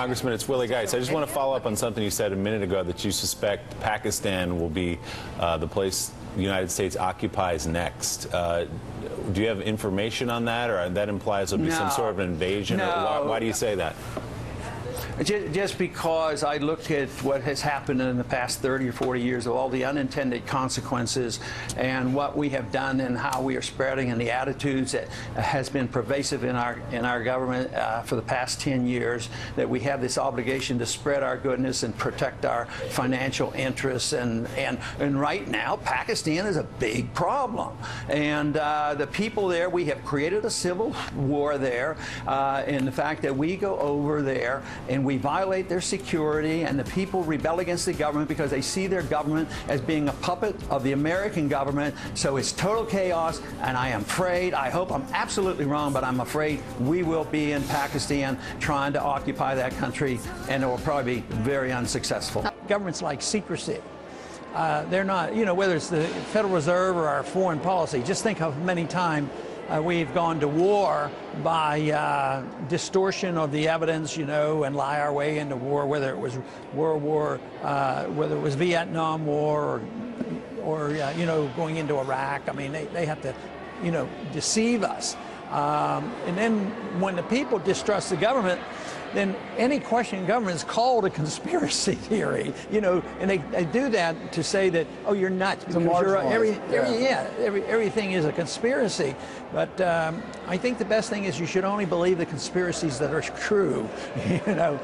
Congressman, it's Willie Geist. I just want to follow up on something you said a minute ago, that you suspect Pakistan will be the place the United States occupies next. Do you have information on that, or that implies there'll be some sort of invasion? No. Or why do you say that? Just because I look at what has happened in the past 30 or 40 years of all the unintended consequences and what we have done and how we are spreading and the attitudes that has been pervasive in our government for the past 10 years, that we have this obligation to spread our goodness and protect our financial interests. And right now, Pakistan is a big problem. And the people there, we have created a civil war there. And the fact that we go over there and we violate their security, and the people rebel against the government because they see their government as being a puppet of the American government. So it's total chaos, and I am afraid, I hope I'm absolutely wrong, but I'm afraid we will be in Pakistan trying to occupy that country, and it will probably be very unsuccessful. Governments like secrecy. They're not, you know, whether it's the Federal Reserve or our foreign policy, just think of many times we've gone to war by distortion of the evidence, you know, and lie our way into war, whether it was World War, whether it was Vietnam War, or you know, going into Iraq. I mean, they have to, you know, deceive us. And then when the people distrust the government, then any questioning government is called a conspiracy theory, you know, and they do that to say that, oh, you're nuts, because everything is a conspiracy. But I think the best thing is you should only believe the conspiracies that are true. You know,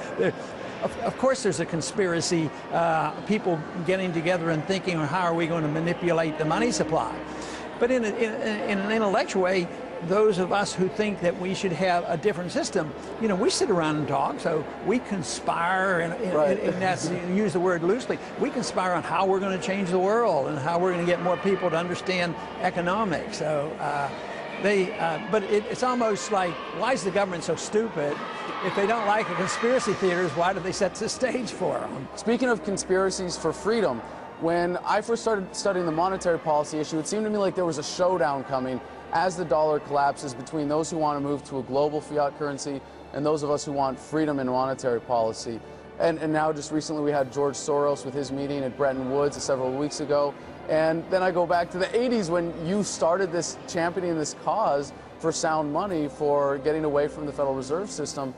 of course there's a conspiracy, people getting together and thinking, well, how are we going to manipulate the money supply? But in an intellectual way, those of us who think that we should have a different system, you know, we sit around and talk, so we conspire, and that's, use the word loosely, we conspire on how we're going to change the world and how we're going to get more people to understand economics. So but it's almost like, why is the government so stupid? If they don't like the conspiracy theaters, why do they set the stage for them? Speaking of conspiracies for freedom, when I first started studying the monetary policy issue, it seemed to me like there was a showdown coming as the dollar collapses between those who want to move to a global fiat currency and those of us who want freedom in monetary policy. And now just recently we had George Soros with his meeting at Bretton Woods several weeks ago. And then I go back to the 80s when you started this championing this cause for sound money, for getting away from the Federal Reserve System.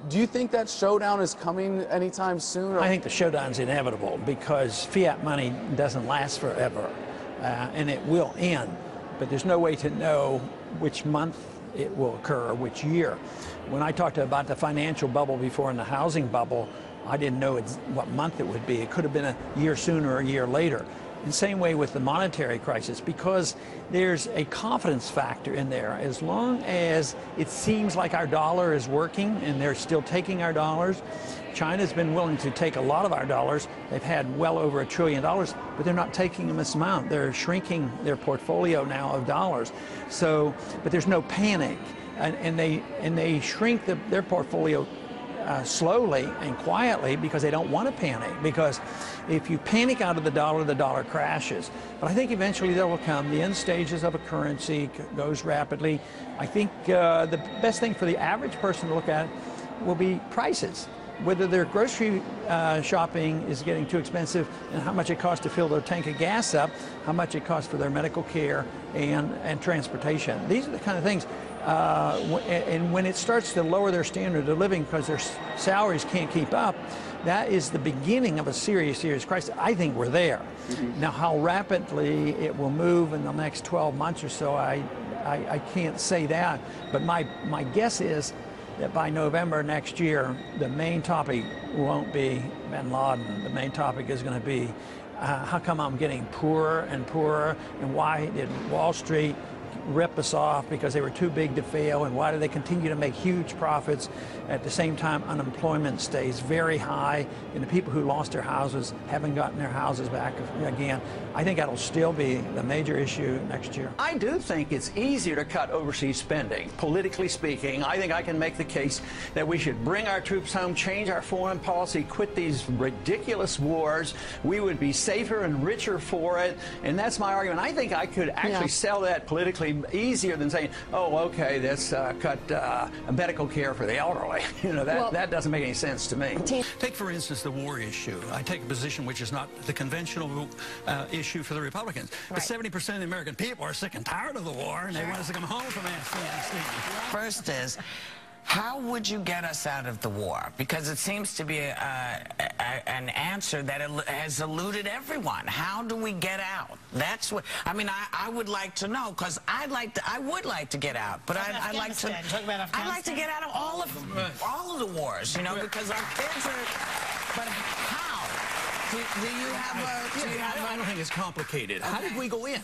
Do you think that showdown is coming anytime soon? I think the showdown's inevitable because fiat money doesn't last forever, and it will end. But there's no way to know which month it will occur or which year. When I talked about the financial bubble before and the housing bubble, I didn't know what month it would be. It could have been a year sooner or a year later. And same way with the monetary crisis, because there's a confidence factor in there. As long as it seems like our dollar is working and they're still taking our dollars, China's been willing to take a lot of our dollars. They've had well over $1 trillion, but they're not taking them this amount. They're shrinking their portfolio now of dollars. So, but there's no panic, and they shrink their portfolio slowly and quietly because they don't want to panic, because if you panic out of the dollar crashes. But I think eventually there will come. The end stages of a currency goes rapidly. I think the best thing for the average person to look at will be prices. Whether their grocery shopping is getting too expensive, and how much it costs to fill their tank of gas up, how much it costs for their medical care and transportation. These are the kind of things. And when it starts to lower their standard of living because their salaries can't keep up, that is the beginning of a serious crisis. I think we're there. Now, how rapidly it will move in the next 12 months or so, I can't say that. But my guess is that by November next year, the main topic won't be bin Laden. The main topic is going to be how come I'm getting poorer and poorer, and why did Wall Street rip us off because they were too big to fail, and why do they continue to make huge profits at the same time unemployment stays very high and the people who lost their houses haven't gotten their houses back again. I think that'll still be the major issue next year. I do think it's easier to cut overseas spending, politically speaking. I think I can make the case that we should bring our troops home, change our foreign policy, quit these ridiculous wars. We would be safer and richer for it, and that's my argument. I think I could actually sell that politically certainly easier than saying, oh, okay, let's cut medical care for the elderly. That doesn't make any sense to me. Take, for instance, the war issue. I take a position which is not the conventional issue for the Republicans. Right. But 70% of the American people are sick and tired of the war, and they want us to come home from Afghanistan. First is, how would you get us out of the war? Because it seems to be an answer that has eluded everyone. How do we get out? That's what I mean. I would like to know, because I would like to get out, but I'd like to. I'd like to get out of all of the wars, because our kids are. But how? Do you have I don't think it's complicated. Okay. How did we go in?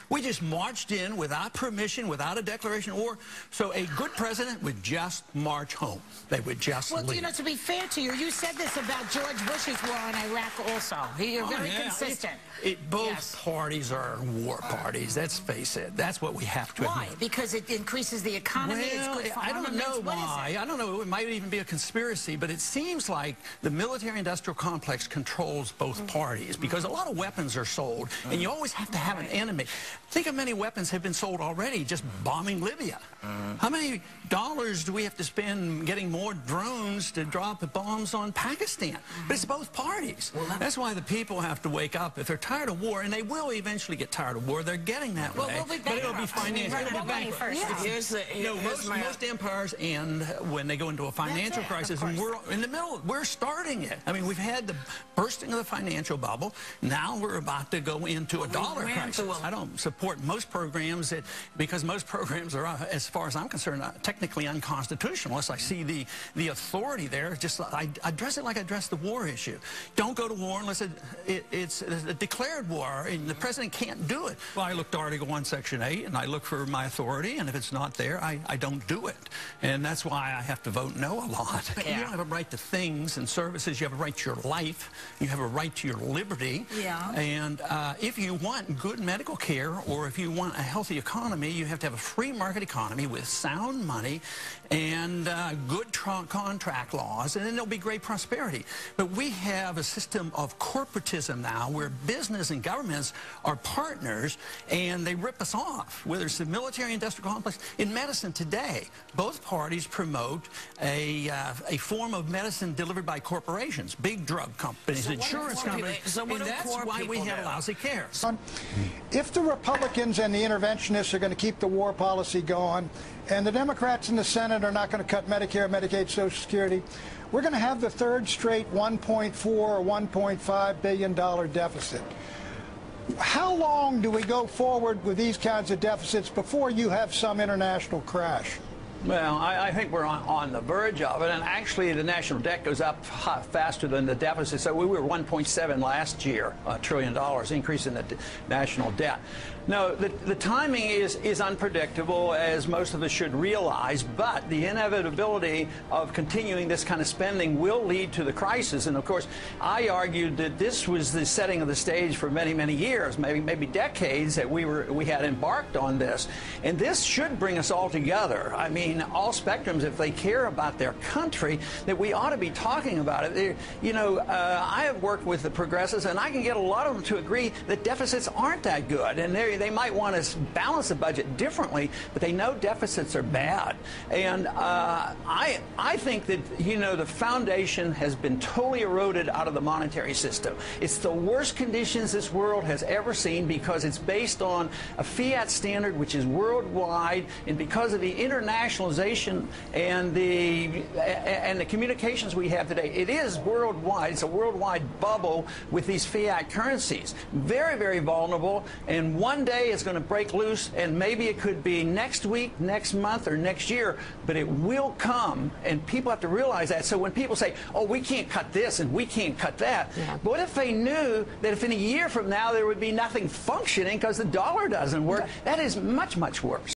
We just marched in without permission, without a declaration of war. So a good president would just march home. They would just leave. To be fair to you, you said this about George Bush's war in Iraq also. You're very consistent. Both parties are war parties. Let's face it. That's what we have to admit. Why? Because it increases the economy. It's good for I don't know why. I don't know. It might even be a conspiracy, but it seems like the military-industrial complex controls both parties, because a lot of weapons are sold, and you always have to have an enemy. Think how many weapons have been sold already just bombing Libya. How many dollars do we have to spend getting more drones to drop the bombs on Pakistan? But it's both parties. That's why the people have to wake up. If they're tired of war, and they will eventually get tired of war, they're getting that way. But it'll be financial. It'll be bankrupt. Most empires end when they go into a financial crisis, and we're in the middle. We're starting it. I mean, we've had the bursting of the financial bubble. Now we're about to go into a dollar crisis. I don't support most programs because most programs are, as far as I'm concerned, technically unconstitutional unless I see the authority there. Just I address it like I address the war issue. Don't go to war unless it's a declared war, and the president can't do it. Well, I look to Article 1, Section 8, and I look for my authority, and if it's not there, I don't do it. And that's why I have to vote no a lot. You don't have a right to things and services. You have a right to your life. You have a right to your liberty. Yeah. And if you want good medical care, or if you want a healthy economy, you have to have a free market economy with sound money and good contract laws, and then there'll be great prosperity. But we have a system of corporatism now where business and governments are partners, and they rip us off, whether it's the military-industrial complex. In medicine today, both parties promote a form of medicine delivered by corporations, big drug companies, insurance companies, and that's why we have lousy care. If the Republicans and the interventionists are going to keep the war policy going, and the Democrats in the Senate are not going to cut Medicare, Medicaid, Social Security, we're going to have the third straight $1.4 or $1.5 billion deficit. How long do we go forward with these kinds of deficits before you have some international crash? Well, I think we're on the verge of it, and actually the national debt goes up faster than the deficit. So we were 1.7 last year, $1 trillion increase in the national debt. No, the timing is unpredictable, as most of us should realize, but the inevitability of continuing this kind of spending will lead to the crisis. And of course, I argued that this was the setting of the stage for many, many years, maybe decades, that we had embarked on this. And this should bring us all together. I mean, all spectrums, if they care about their country, that we ought to be talking about it. I have worked with the progressives, and I can get a lot of them to agree that deficits aren't that good, and they might want to balance the budget differently, but they know deficits are bad. And I think that, the foundation has been totally eroded out of the monetary system. It's the worst conditions this world has ever seen, because it's based on a fiat standard which is worldwide, and because of the internationalization and the communications we have today, it is worldwide. It's a worldwide bubble with these fiat currencies. Very, very vulnerable, and one day it's going to break loose, and maybe it could be next week, next month, or next year, but it will come, and people have to realize that. So when people say, oh, we can't cut this and we can't cut that, but what if they knew that if in a year from now there would be nothing functioning because the dollar doesn't work? That is much, much worse.